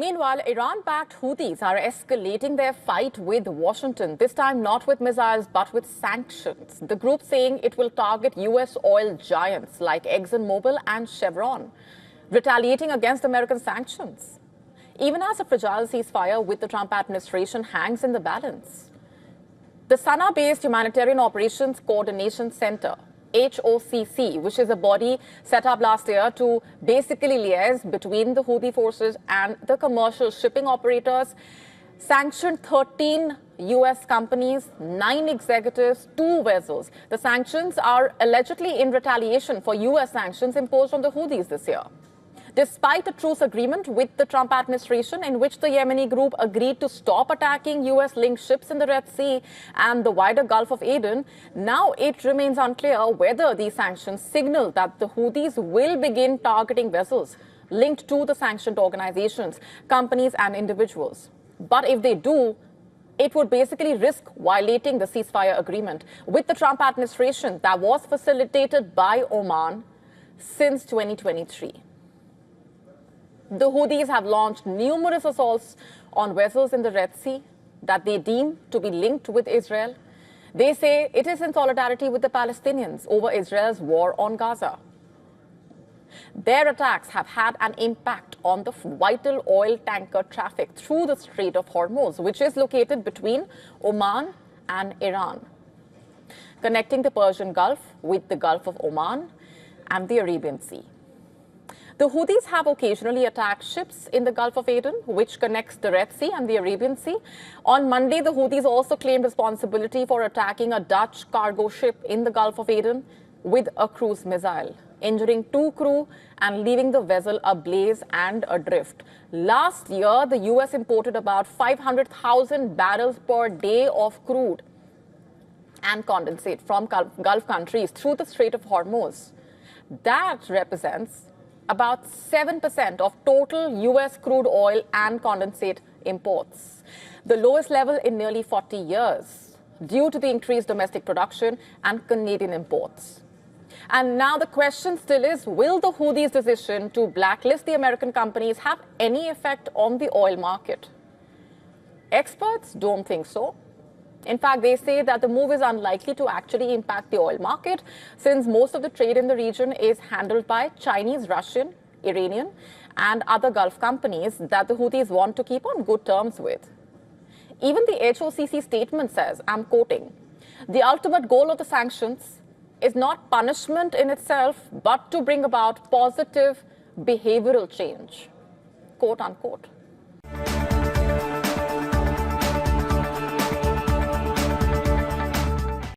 Meanwhile, Iran-backed Houthis are escalating their fight with Washington, this time not with missiles but with sanctions. The group saying it will target U.S. oil giants like ExxonMobil and Chevron, retaliating against American sanctions. Even as a fragile ceasefire with the Trump administration hangs in the balance. The Sanaa-based Humanitarian Operations Coordination Center, HOCC, which is a body set up last year to basically liaise between the Houthi forces and the commercial shipping operators, sanctioned 13 U.S. companies, 9 executives, 2 vessels. The sanctions are allegedly in retaliation for U.S. sanctions imposed on the Houthis this year. Despite a truce agreement with the Trump administration in which the Yemeni group agreed to stop attacking U.S.-linked ships in the Red Sea and the wider Gulf of Aden, now it remains unclear whether these sanctions signal that the Houthis will begin targeting vessels linked to the sanctioned organizations, companies and individuals. But if they do, it would basically risk violating the ceasefire agreement with the Trump administration that was facilitated by Oman since 2023. The Houthis have launched numerous assaults on vessels in the Red Sea that they deem to be linked with Israel. They say it is in solidarity with the Palestinians over Israel's war on Gaza. Their attacks have had an impact on the vital oil tanker traffic through the Strait of Hormuz, which is located between Oman and Iran, connecting the Persian Gulf with the Gulf of Oman and the Arabian Sea. The Houthis have occasionally attacked ships in the Gulf of Aden, which connects the Red Sea and the Arabian Sea. On Monday, the Houthis also claimed responsibility for attacking a Dutch cargo ship in the Gulf of Aden with a cruise missile, injuring 2 crew and leaving the vessel ablaze and adrift. Last year, the U.S. imported about 500,000 barrels per day of crude and condensate from Gulf countries through the Strait of Hormuz. That represents about 7% of total U.S. crude oil and condensate imports, the lowest level in nearly 40 years, due to the increased domestic production and Canadian imports. And now the question still is, will the Houthis' decision to blacklist the American companies have any effect on the oil market? Experts don't think so. In fact, they say that the move is unlikely to actually impact the oil market, since most of the trade in the region is handled by Chinese, Russian, Iranian, and other Gulf companies that the Houthis want to keep on good terms with. Even the HOCC statement says, I'm quoting, "The ultimate goal of the sanctions is not punishment in itself, but to bring about positive behavioral change," quote unquote.